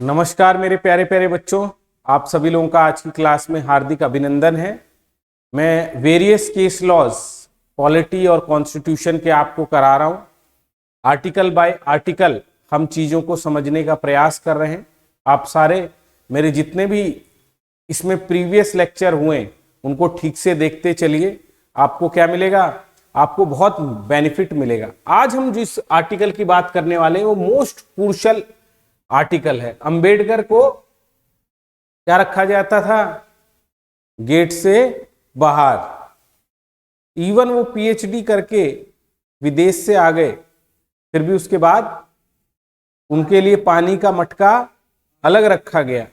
नमस्कार मेरे प्यारे प्यारे बच्चों, आप सभी लोगों का आज की क्लास में हार्दिक अभिनंदन है। मैं वेरियस केस लॉज पॉलिटी और कॉन्स्टिट्यूशन के आपको करा रहा हूं। आर्टिकल बाय आर्टिकल हम चीज़ों को समझने का प्रयास कर रहे हैं। आप सारे मेरे जितने भी इसमें प्रीवियस लेक्चर हुए उनको ठीक से देखते चलिए। आपको क्या मिलेगा? आपको बहुत बेनिफिट मिलेगा। आज हम जिस आर्टिकल की बात करने वाले हैं वो मोस्ट क्रूशियल आर्टिकल है। अंबेडकर को क्या रखा जाता था? गेट से बाहर। इवन वो पीएचडी करके विदेश से आ गए, फिर भी उसके बाद उनके लिए पानी का मटका अलग रखा गया।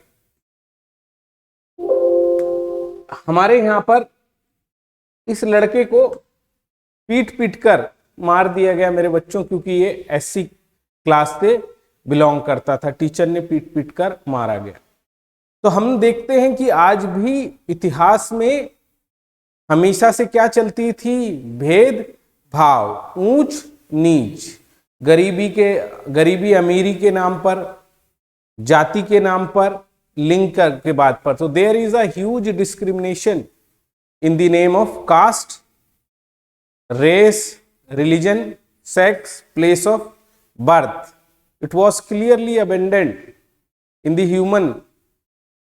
हमारे यहां पर इस लड़के को पीट पीट कर मार दिया गया मेरे बच्चों, क्योंकि ये एससी क्लास से बिलोंग करता था। टीचर ने पीट पीट कर मारा गया। तो हम देखते हैं कि आज भी इतिहास में हमेशा से क्या चलती थी? भेद भाव, ऊंच नीच, गरीबी अमीरी के नाम पर, जाति के नाम पर, लिंग के बात पर। तो there is a huge discrimination in the name of caste, race, religion, sex, place of birth. It was clearly abandoned in the human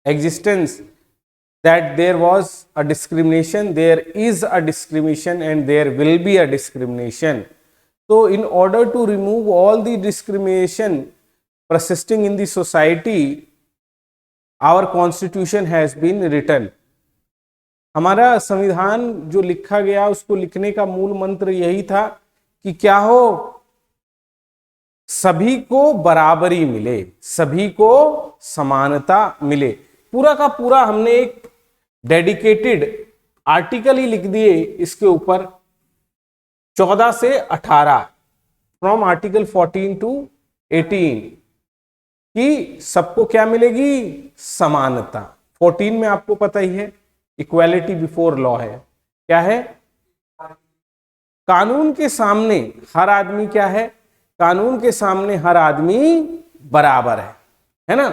existence that there was a discrimination, there is a discrimination, and there will be a discrimination. So in order to remove all the discrimination persisting in the society, our constitution has been written. हमारा संविधान जो लिखा गया उसको लिखने का मूल मंत्र यही था कि क्या हो, सभी को बराबरी मिले, सभी को समानता मिले। पूरा का पूरा हमने एक डेडिकेटेड आर्टिकल ही लिख दिए इसके ऊपर, 14 से 18, फ्रॉम आर्टिकल 14 टू 18, कि सबको क्या मिलेगी? समानता। 14 में आपको पता ही है इक्वालिटी बिफोर लॉ है। क्या है? कानून के सामने हर आदमी क्या है? कानून के सामने हर आदमी बराबर है ना।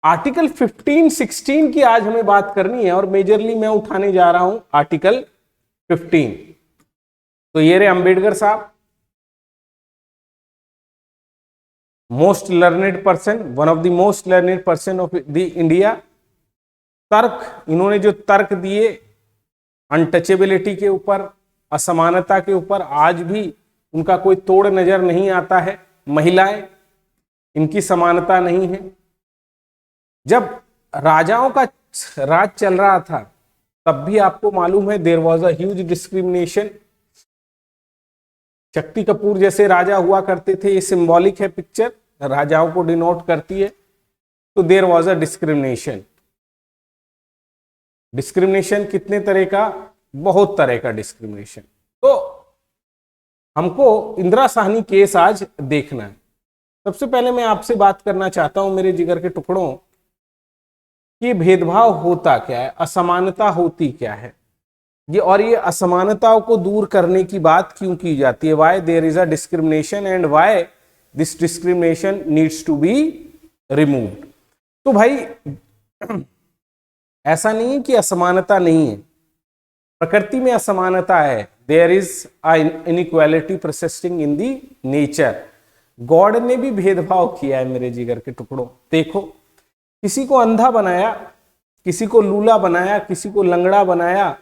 आर्टिकल 15, 16 की आज हमें बात करनी है और मेजरली मैं उठाने जा रहा हूं आर्टिकल 15। तो ये रहे अंबेडकर साहब, most learned person, one of the most learned person of the India. तर्क, इन्होंने जो तर्क दिए अनटचेबिलिटी के ऊपर, असमानता के ऊपर, आज भी उनका कोई तोड़ नजर नहीं आता है। महिलाएं, इनकी समानता नहीं है। जब राजाओं का राज चल रहा था तब भी आपको मालूम है there was a huge discrimination. Shakti Kapoor जैसे राजा हुआ करते थे, ये सिंबॉलिक है पिक्चर, राजाओं को डिनोट करती है। तो there was a discrimination. Discrimination कितने तरह का? बहुत तरह का डिस्क्रिमिनेशन। तो हमको इंदिरा साहनी केस आज देखना है। सबसे पहले मैं आपसे बात करना चाहता हूं मेरे जिगर के टुकड़ों, कि भेदभाव होता क्या है, असमानता होती क्या है, ये असमानताओं को दूर करने की बात क्यों की जाती है? Why there is a discrimination and why this discrimination needs to be removed. तो भाई ऐसा नहीं है कि असमानता नहीं है, प्रकृति में असमानता है। There is inequality persisting in the nature. God ने भी भेदभाव किया है मेरे जिगर के टुकड़ों। देखो, किसी को अंधा बनाया, किसी को लूला बनाया, किसी को लंगड़ा बनाया,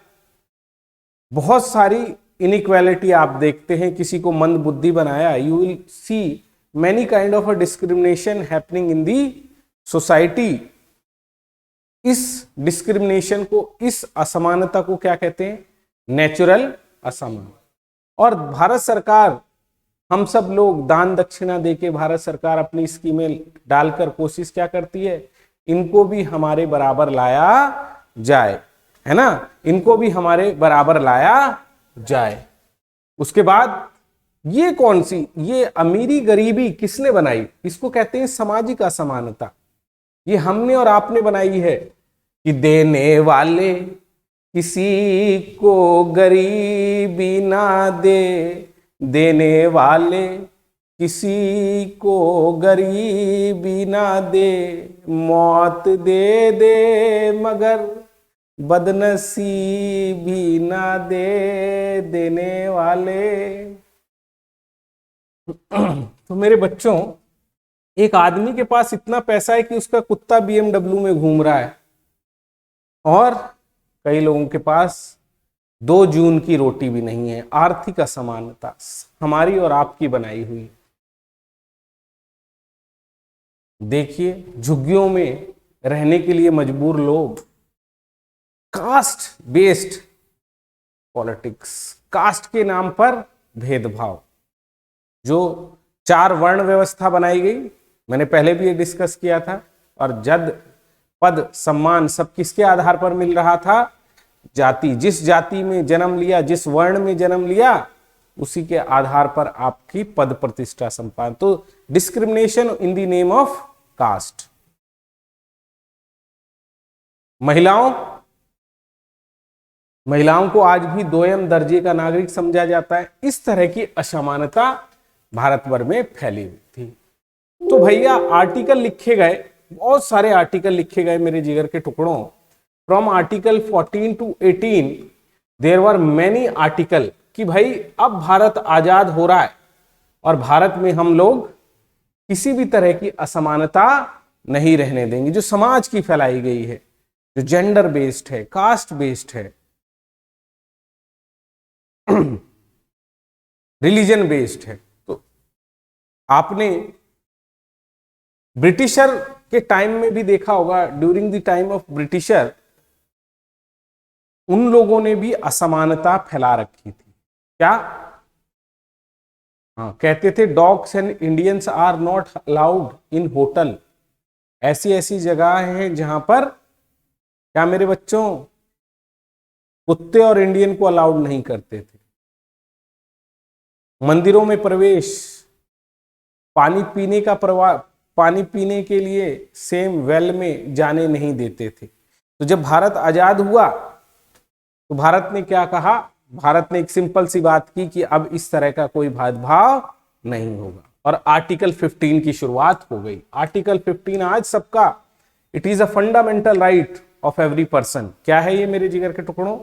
बहुत सारी इनइक्वालिटी आप देखते हैं। किसी को मंद बुद्धि बनाया। You will see many kind of a discrimination happening in the society. इस डिस्क्रिमिनेशन को, इस असमानता को क्या कहते हैं? नेचुरल असमान। और भारत सरकार, हम सब लोग दान दक्षिणा देके भारत सरकार अपनी स्कीमें डालकर कोशिश क्या करती है? इनको भी हमारे बराबर लाया जाए, है ना, इनको भी हमारे बराबर लाया जाए। उसके बाद ये कौन सी, ये अमीरी गरीबी किसने बनाई? इसको कहते हैं सामाजिक असमानता। ये हमने और आपने बनाई है कि देने वाले किसी को गरीबी ना दे, देने वाले किसी को गरीबी ना दे, मौत दे दे मगर बदनसीबी ना दे देने वाले। तो मेरे बच्चों, एक आदमी के पास इतना पैसा है कि उसका कुत्ता BMW में घूम रहा है, और कई लोगों के पास 2 जून की रोटी भी नहीं है। आर्थिक असमानता हमारी और आपकी बनाई हुई। देखिए, झुग्गियों में रहने के लिए मजबूर लोग, कास्ट बेस्ड पॉलिटिक्स, कास्ट के नाम पर भेदभाव, जो 4 वर्ण व्यवस्था बनाई गई, मैंने पहले भी ये डिस्कस किया था, और जद पद सम्मान सब किसके आधार पर मिल रहा था? जाति। जिस जाति में जन्म लिया, जिस वर्ण में जन्म लिया, उसी के आधार पर आपकी पद प्रतिष्ठा संपादन। तो discrimination in the name of caste. महिलाओं को आज भी 2ym दर्जे का नागरिक समझा जाता है। इस तरह की असमानता भारतभर में फैली हुई थी। तो भैया आर्टिकल लिखे गए, बहुत सारे आर्टिकल लिखे गए मेरे जिगर के टुकड़ों। From article 14 to 18 there were many article, कि भाई अब भारत आजाद हो रहा है और भारत में हम लोग किसी भी तरह की असमानता नहीं रहने देंगे, जो समाज की फैलाई गई है, जो जेंडर बेस्ड है, कास्ट बेस्ड है, रिलीजन बेस्ड है। तो आपने ब्रिटिशर के टाइम में भी देखा होगा, during the time of britisher, उन लोगों ने भी असमानता फैला रखी थी। क्या? हाँ, कहते थे dogs and Indians are not allowed in hotel. ऐसी ऐसी जगह हैं जहां पर, क्या मेरे बच्चों, कुत्ते और इंडियन को अलाउड नहीं करते थे। मंदिरों में प्रवेश, पानी पीने का प्रवाह, पानी पीने के लिए सेम वेल में जाने नहीं देते थे। तो जब भारत आजाद हुआ तो भारत ने क्या कहा? भारत ने एक सिंपल सी बात की कि अब इस तरह का कोई भेदभाव नहीं होगा, और आर्टिकल 15 की शुरुआत हो गई। आर्टिकल 15 आज सबका, it is a fundamental right of every person. क्या है ये मेरे जिगर के टुकड़ों?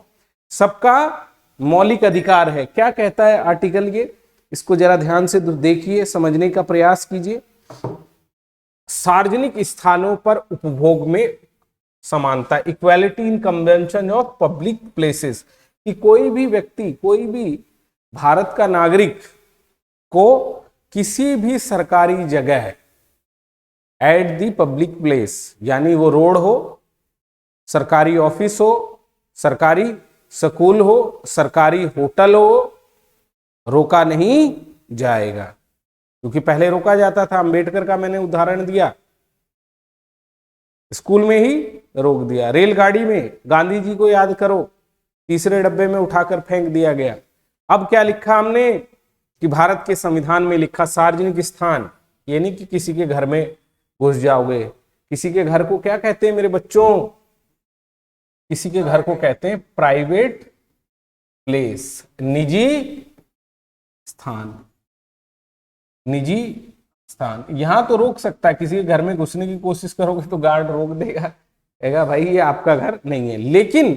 सबका मौलिक अधिकार है। क्या कहता है आर्टिकल ये? इसको जरा ध्यान से देखिए, समझने का प्रयास कीजिए। सार्वजनिक स्थानों पर उपभोग में समानता, equality in consumption of public places, कि कोई भी व्यक्ति, कोई भी भारत का नागरिक को किसी भी सरकारी जगह एट द पब्लिक प्लेस, यानी वो रोड हो, सरकारी ऑफिस हो, सरकारी स्कूल हो, सरकारी होटल हो, रोका नहीं जाएगा। क्योंकि पहले रोका जाता था, अंबेडकर का मैंने उदाहरण दिया, स्कूल में ही रोक दिया। रेलगाड़ी में गांधी जी को याद करो, तीसरे डब्बे में उठाकर फेंक दिया गया। अब क्या लिखा हमने कि भारत के संविधान में लिखा सार्वजनिक स्थान, ये नहीं कि किसी के घर में घुस जाओगे। किसी के घर को क्या कहते हैं मेरे बच्चों? किसी के घर को कहते हैं प्राइवेट प्लेस, निजी स्थान। निजी स्थान यहां तो रोक सकता है, किसी के घर में घुसने की कोशिश करोगे तो गार्ड रोक देगा, कहेगा भाई ये आपका घर नहीं है। लेकिन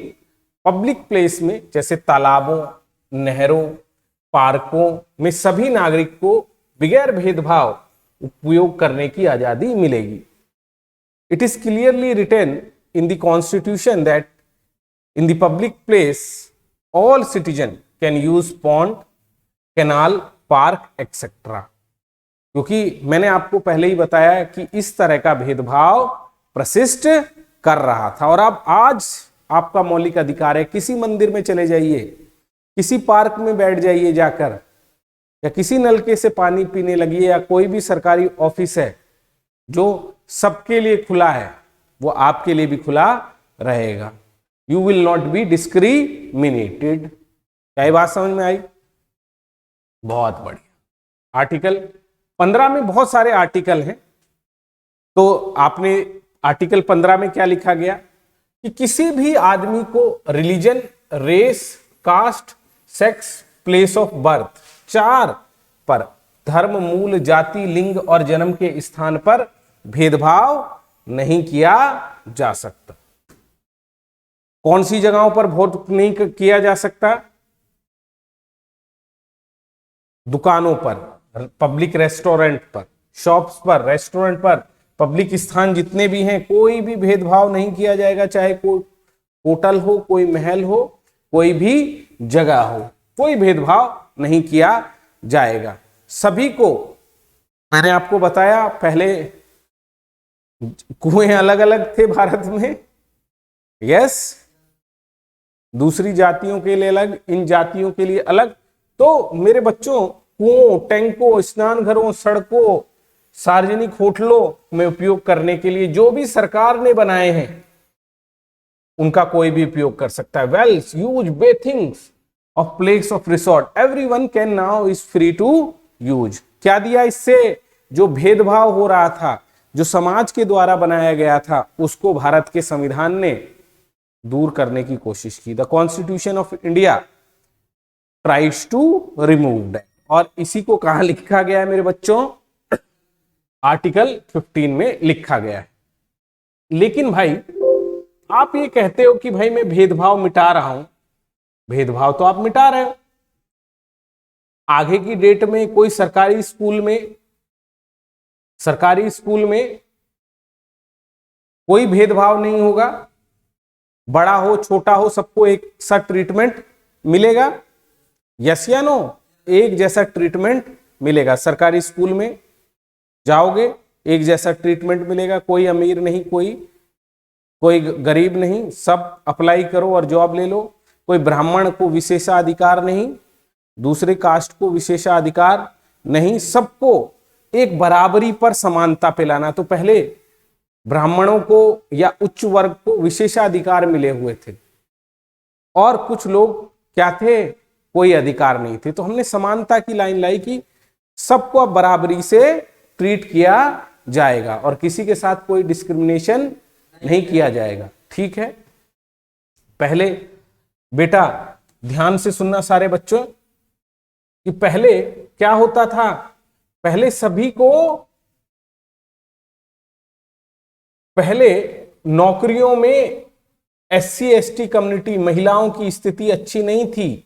पब्लिक प्लेस में, जैसे तालाबों, नहरों, पार्कों में सभी नागरिक को बगैर भेदभाव उपयोग करने की आजादी मिलेगी। It is clearly written in the constitution that in the public place all citizen can use pond, canal, park etcetera. क्योंकि मैंने आपको पहले ही बताया कि इस तरह का भेदभाव प्रशिष्ट कर रहा था। और अब आज आपका मौलिक अधिकार है, किसी मंदिर में चले जाइए, किसी पार्क में बैठ जाइए जाकर, या किसी नलके से पानी पीने लगिए, या कोई भी सरकारी ऑफिस है जो सबके लिए खुला है, वो आपके लिए भी खुला रहेगा। You will not be discriminated. क्या ये बात समझ में आई? बहुत बढ़िया। आर्टिकल 15 में बहुत सारे आर्टिकल हैं। तो आपने आर्टिकल 15 में क्या लिखा गया कि किसी भी आदमी को religion, race, caste, sex, place of birth, 4 पर धर्म, मूल, जाति, लिंग और जन्म के स्थान पर भेदभाव नहीं किया जा सकता। कौन सी जगहों पर वोट नहीं किया जा सकता? दुकानों पर, पब्लिक रेस्टोरेंट पर, शॉप्स पर, रेस्टोरेंट पर, पब्लिक स्थान जितने भी हैं, कोई भी भेदभाव नहीं किया जाएगा। चाहे कोई होटल हो, कोई महल हो, कोई भी जगह हो, कोई भेदभाव नहीं किया जाएगा। सभी को, मैंने आपको बताया पहले कुएं अलग अलग थे भारत में, यस, दूसरी जातियों के लिए अलग, इन जातियों के लिए अलग। तो मेरे बच्चों, कुओं, टैंकों, स्नान घरों, सड़कों, सार्वजनिक होटलों में उपयोग करने के लिए जो भी सरकार ने बनाए हैं उनका कोई भी उपयोग कर सकता है। Wells, use, bathings of place of resort, everyone can now is free to use. क्या दिया इससे? जो भेदभाव हो रहा था, जो समाज के द्वारा बनाया गया था, उसको भारत के संविधान ने दूर करने की कोशिश की। The constitution of India tries to remove that. और इसी को कहां लिखा गया है मेरे बच्चों? आर्टिकल 15 में लिखा गया है। लेकिन भाई आप ये कहते हो कि भाई मैं भेदभाव मिटा रहा हूं। भेदभाव तो आप मिटा रहे हो। आगे की डेट में कोई सरकारी स्कूल में कोई भेदभाव नहीं होगा। बड़ा हो, छोटा हो, सबको एक सा ट्रीटमेंट मिलेगा। यस या नो? एक जैसा ट्रीटमेंट मिलेगा। सरकारी स्कूल में जाओगे, एक जैसा ट्रीटमेंट मिलेगा। कोई अमीर नहीं, कोई गरीब नहीं, सब अप्लाई करो और जॉब ले लो। कोई ब्राह्मण को विशेषाधिकार नहीं, दूसरे कास्ट को विशेषाधिकार नहीं, सबको एक बराबरी पर समानता पे लाना। तो पहले ब्राह्मणों को या उच्च वर्ग को विशेषाधिकार मिले हुए थे और कुछ लोग क्या थे? कोई अधिकार नहीं थे। तो हमने समानता की लाइन लाई कि सबको अब बराबरी से ट्रीट किया जाएगा और किसी के साथ कोई डिस्क्रिमिनेशन नहीं किया जाएगा। ठीक है? पहले बेटा ध्यान से सुनना सारे बच्चों कि पहले क्या होता था? पहले नौकरियों में SC ST कम्युनिटी, महिलाओं की स्थिति अच्छी नहीं थी।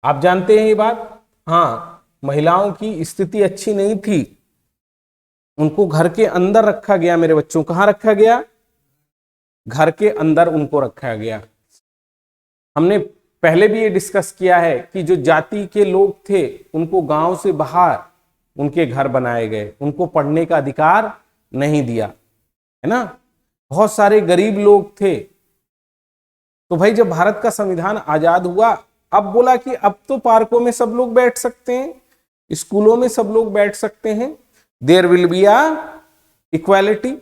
आप जानते हैं ये बात? हाँ, महिलाओं की स्थिति अच्छी नहीं थी। उनको घर के अंदर रखा गया मेरे बच्चों। कहां रखा गया? घर के अंदर उनको रखा गया। हमने पहले भी ये डिस्कस किया है कि जो जाति के लोग थे उनको गांव से बाहर उनके घर बनाए गए, उनको पढ़ने का अधिकार नहीं दिया, है ना। बहुत सारे गरीब लोग थे। तो भाई जब भारत का संविधान आजाद हुआ, अब बोला कि अब तो पार्कों में सब लोग बैठ सकते हैं, स्कूलों में सब लोग बैठ सकते हैं, there will be a equality.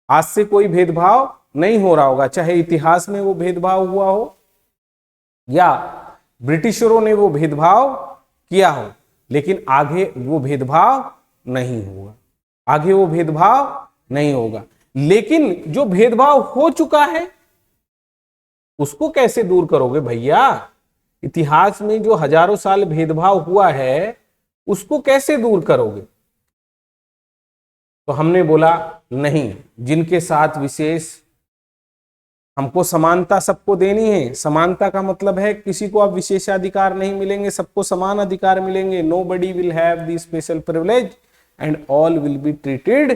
आज से कोई भेदभाव नहीं हो रहा होगा, चाहे इतिहास में वो भेदभाव हुआ हो या ब्रिटिशरों ने वो भेदभाव किया हो, लेकिन आगे वो भेदभाव नहीं होगा। आगे वो भेदभाव नहीं होगा। लेकिन जो भेदभाव हो चुका है उसको कैसे दूर करोगे भैया? इतिहास में जो हजारों साल भेदभाव हुआ है उसको कैसे दूर करोगे? तो हमने बोला नहीं, जिनके साथ विशेष, हमको समानता सबको देनी है। समानता का मतलब है किसी को अब विशेषाधिकार नहीं मिलेंगे, सबको समान अधिकार मिलेंगे। Nobody will have the special privilege and all will be treated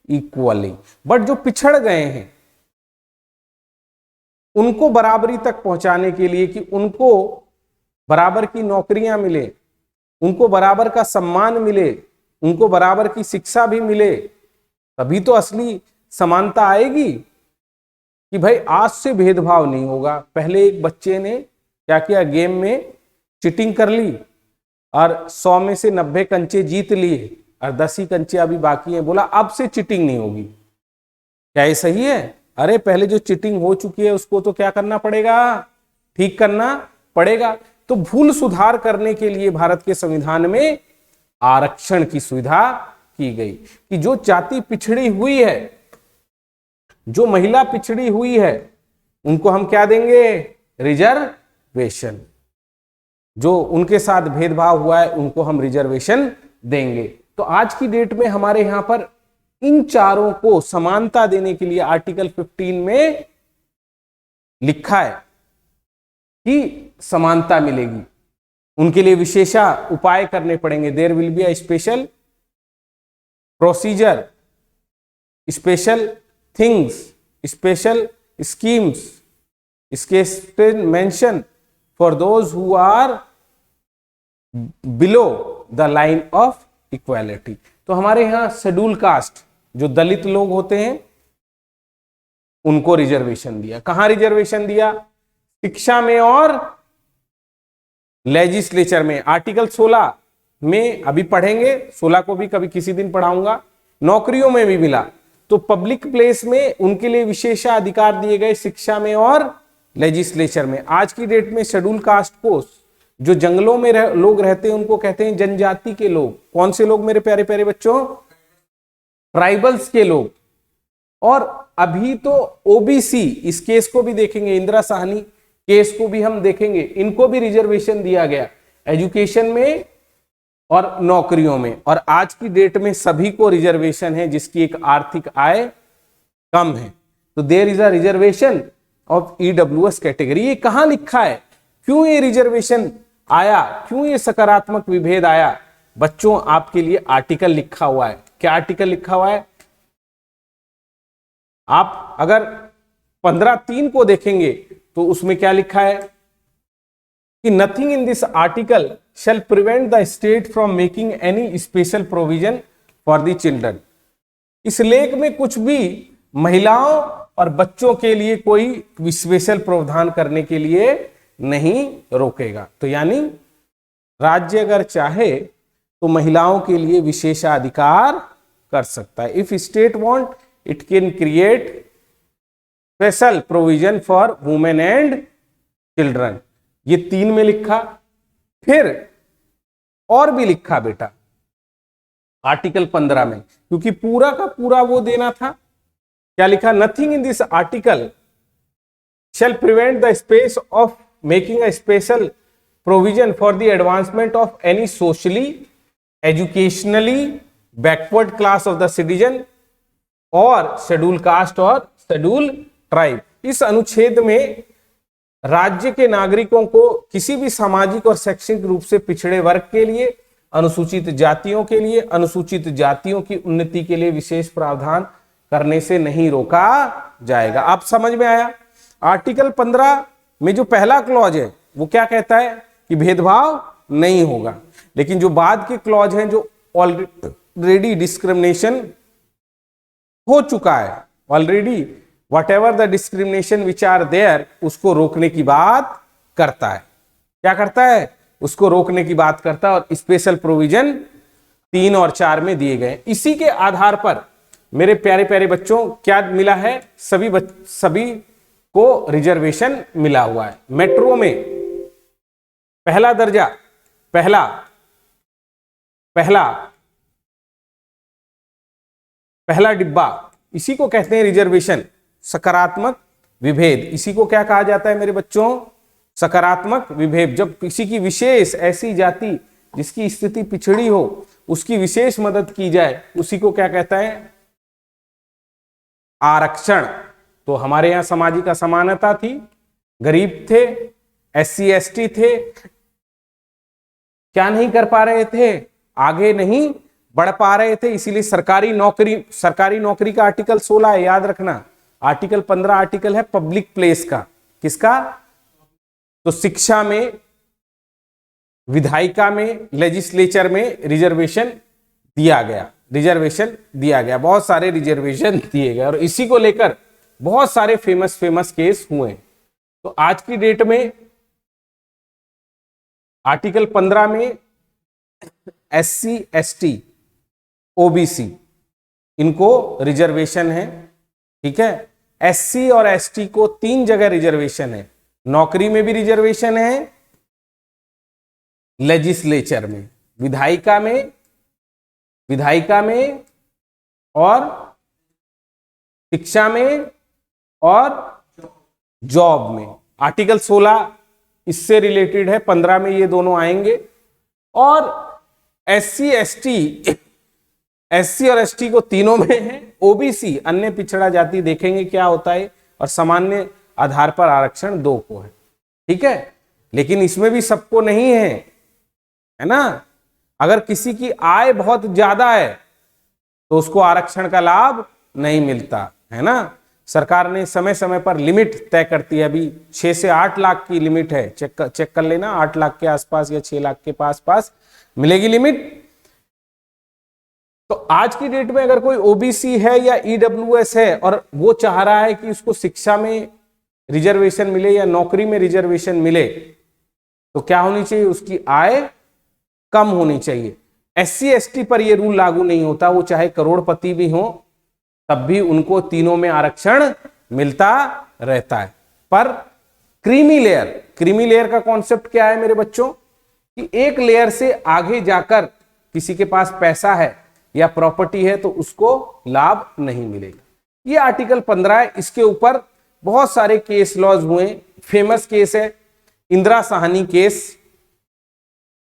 equally. But जो पिछड़ गए हैं उनको बराबरी तक पहुंचाने के लिए कि उनको बराबर की नौकरियां मिले, उनको बराबर का सम्मान मिले, उनको बराबर की शिक्षा भी मिले, तभी तो असली समानता आएगी कि भाई आज से भेदभाव नहीं होगा। पहले एक बच्चे ने क्या किया, गेम में चीटिंग कर ली और 100 में से 90 कंचे जीत लिए और 10 ही कंचे अभी बाकी हैं। बोला अब से चीटिंग नहीं होगी। क्या ये सही है? अरे पहले जो चीटिंग हो चुकी है उसको तो क्या करना पड़ेगा? ठीक करना पड़ेगा। तो भूल सुधार करने के लिए भारत के संविधान में आरक्षण की सुविधा की गई कि जो जाति पिछड़ी हुई है, जो महिला पिछड़ी हुई है, उनको हम क्या देंगे? रिजर्वेशन। जो उनके साथ भेदभाव हुआ है उनको हम रिजर्वेशन देंगे। तो आज की डेट में हमारे यहां पर इन चारों को समानता देने के लिए आर्टिकल 15 में लिखा है कि समानता मिलेगी, उनके लिए विशेषा उपाय करने पड़ेंगे। There will be a special procedure, special things, special schemes, special mention for those who are below the line of equality. तो हमारे यहां शेड्यूल कास्ट जो दलित लोग होते हैं उनको रिजर्वेशन दिया। कहां रिजर्वेशन दिया? शिक्षा में और लेजिस्लेचर में। आर्टिकल 16 में अभी पढ़ेंगे, 16 को भी कभी किसी दिन पढ़ाऊंगा। नौकरियों में भी मिला, तो पब्लिक प्लेस में उनके लिए विशेषाधिकार दिए गए शिक्षा में और लेजिस्लेचर में। आज की डेट में शेड्यूल कास्ट को, जो जंगलों में लोग रहते हैं उनको कहते हैं जनजाति के लोग। कौन से लोग मेरे प्यारे प्यारे बच्चों? ट्राइबल्स के लोग। और अभी तो ओबीसी, इस केस को भी देखेंगे, इंदिरा साहनी केस को भी हम देखेंगे, इनको भी रिजर्वेशन दिया गया एजुकेशन में और नौकरियों में। और आज की डेट में सभी को रिजर्वेशन है जिसकी एक आर्थिक आय कम है। तो there is a reservation of EWS category. ये कहां लिखा है? क्यों ये रिजर्वेशन आया? क्यों ये सकारात्मक विभेद आया? बच्चों आपके लिए आर्टिकल लिखा हुआ है। क्या आर्टिकल लिखा हुआ है? आप अगर 15(3) को देखेंगे तो उसमें क्या लिखा है कि nothing in this article shall prevent the state from making any special provision for the children। इस लेख में कुछ भी महिलाओं और बच्चों के लिए कोई स्पेशल प्रावधान करने के लिए नहीं रोकेगा। तो यानी राज्य अगर चाहे तो महिलाओं के लिए विशेषाधिकार कर सकता है। If state want it can create special provision for women and children. ये 3 में लिखा। फिर और भी लिखा बेटा आर्टिकल 15 में, क्योंकि पूरा का पूरा वो देना था। क्या लिखा? Nothing in this article shall prevent the space of making a special provision for the advancement of any socially, educationally backward class of the citizen और शेड्यूल कास्ट और शेड्यूल ट्राइब। इस अनुच्छेद में राज्य के नागरिकों को किसी भी सामाजिक और शैक्षणिक रूप से पिछड़े वर्ग के लिए, अनुसूचित जातियों के लिए, अनुसूचित जातियों की उन्नति के लिए विशेष प्रावधान करने से नहीं रोका जाएगा। आप समझ में आया? आर्टिकल 15 में जो पहला क्लॉज है वो क्या कहता है कि भेदभाव नहीं होगा। लेकिन जो बाद के क्लॉज हैं जो ऑलरेडी डिस्क्रिमिनेशन हो चुका है, already whatever the discrimination which are there, उसको रोकने की बात करता है। क्या करता है? उसको रोकने की बात करता है। और स्पेशल प्रोविजन 3 और 4 में दिए गए। इसी के आधार पर मेरे प्यारे प्यारे बच्चों क्या मिला है? सभी को रिजर्वेशन मिला हुआ है। मेट्रो में पहला दर्जा, पहला डिब्बा, इसी को कहते हैं रिजर्वेशन। सकारात्मक विभेद, इसी को क्या कहा जाता है मेरे बच्चों? सकारात्मक विभेद। जब किसी की विशेष ऐसी जाति जिसकी स्थिति पिछड़ी हो उसकी विशेष मदद की जाए, उसी को क्या कहता है? आरक्षण। तो हमारे यहां सामाजिक असमानता थी, गरीब थे, SC ST थे, क्या नहीं कर पा रहे थे? आगे नहीं बढ़ पा रहे थे। इसीलिए सरकारी नौकरी का आर्टिकल 16 है, याद रखना। आर्टिकल 15 आर्टिकल है पब्लिक प्लेस का। किसका? तो शिक्षा में, विधायिका में, लेजिस्लेचर में रिजर्वेशन दिया गया। बहुत सारे रिजर्वेशन दिए गए और इसी को लेकर बहुत सारे फेमस केस हुए। तो आज की डेट में आर्टिकल 15 में SC ST OBC इनको रिजर्वेशन है। ठीक है? SC और ST को 3 जगह रिजर्वेशन है। नौकरी में भी रिजर्वेशन है, लेजिस्लेचर में, विधायिका में और शिक्षा में और जॉब में। आर्टिकल 16 इससे रिलेटेड है, 15 में ये दोनों आएंगे। और एससी और एसटी को तीनों में है। ओबीसी अन्य पिछड़ा जाति देखेंगे क्या होता है, और सामान्य आधार पर आरक्षण 2 को है, ठीक है। लेकिन इसमें भी सबको नहीं है ना। अगर किसी की आय बहुत ज्यादा है तो उसको आरक्षण का लाभ नहीं मिलता, है ना। सरकार ने समय समय पर लिमिट तय करती है, अभी 6 से 8 लाख की लिमिट है, चेक कर लेना, 8 लाख के आसपास या 6 लाख के पास मिलेगी लिमिट। तो आज की डेट में अगर कोई ओबीसी है या ईडब्ल्यूएस है और वो चाह रहा है कि उसको शिक्षा में रिजर्वेशन मिले या नौकरी में रिजर्वेशन मिले, तो क्या होनी चाहिए, उसकी आय कम होनी चाहिए। एससी एसटी पर यह रूल लागू नहीं होता, वो चाहे करोड़पति भी हो तब भी उनको तीनों में आरक्षण मिलता रहता है। पर क्रीमी लेयर का कॉन्सेप्ट क्या है मेरे बच्चों, कि एक लेयर से आगे जाकर किसी के पास पैसा है या प्रॉपर्टी है तो उसको लाभ नहीं मिलेगा। ये आर्टिकल 15 है, इसके ऊपर बहुत सारे केस लॉज हुए। फेमस केस है इंदिरा साहनी केस।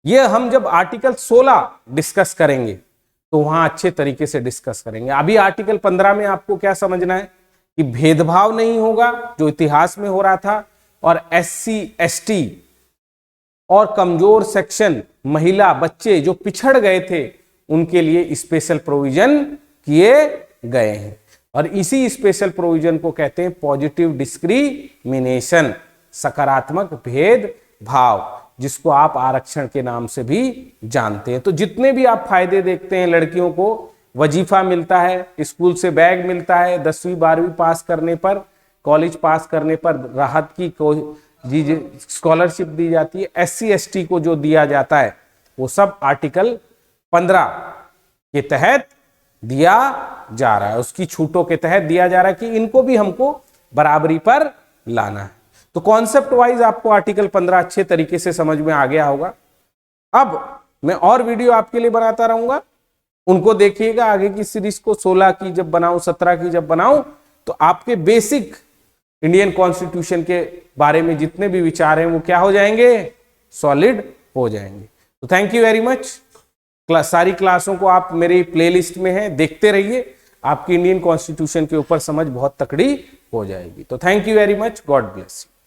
ये हम जब आर्टिकल 16 डिस्कस करेंगे तो वहां अच्छे तरीके से डिस्कस करेंगे। अभी आर्टिकल 15 में आपको क्या समझना है कि भेदभाव नहीं होगा जो इतिहास में हो रहा था, और एससी एसटी और कमजोर सेक्शन, महिला, बच्चे जो पिछड़ गए थे उनके लिए स्पेशल प्रोविजन किए गए हैं। और इसी स्पेशल प्रोविजन को कहते हैं पॉजिटिव डिस्क्रिमिनेशन, सकारात्मक भेदभाव, जिसको आप आरक्षण के नाम से भी जानते हैं। तो जितने भी आप फायदे देखते हैं, लड़कियों को वजीफा मिलता है, स्कूल से बैग मिलता है, 10वीं 12वीं पास करने पर, कॉलेज पास करने पर राहत की स्कॉलरशिप दी जाती है, एससी एसटी को जो दिया जाता है वो सब आर्टिकल 15 के तहत दिया जा रहा है, उसकी छूटों के तहत दिया जा रहा है कि इनको भी हमको बराबरी पर लाना है। तो कॉन्सेप्ट वाइज आपको आर्टिकल 15 अच्छे तरीके से समझ में आ गया होगा। अब मैं और वीडियो आपके लिए बनाता रहूंगा, उनको देखिएगा। आगे की सीरीज को 16 की जब बनाऊं, 17 की जब बनाऊं, तो आपके बेसिक इंडियन कॉन्स्टिट्यूशन के बारे में जितने भी विचार हैं वो क्या हो जाएंगे, सॉलिड हो जाएंगे। तो थैंक यू वेरी मच। सारी क्लासों को आप मेरी प्लेलिस्ट में हैं, देखते रहिए, आपकी इंडियन कॉन्स्टिट्यूशन के ऊपर समझ बहुत तकड़ी हो जाएगी। तो thank you very much, God bless you.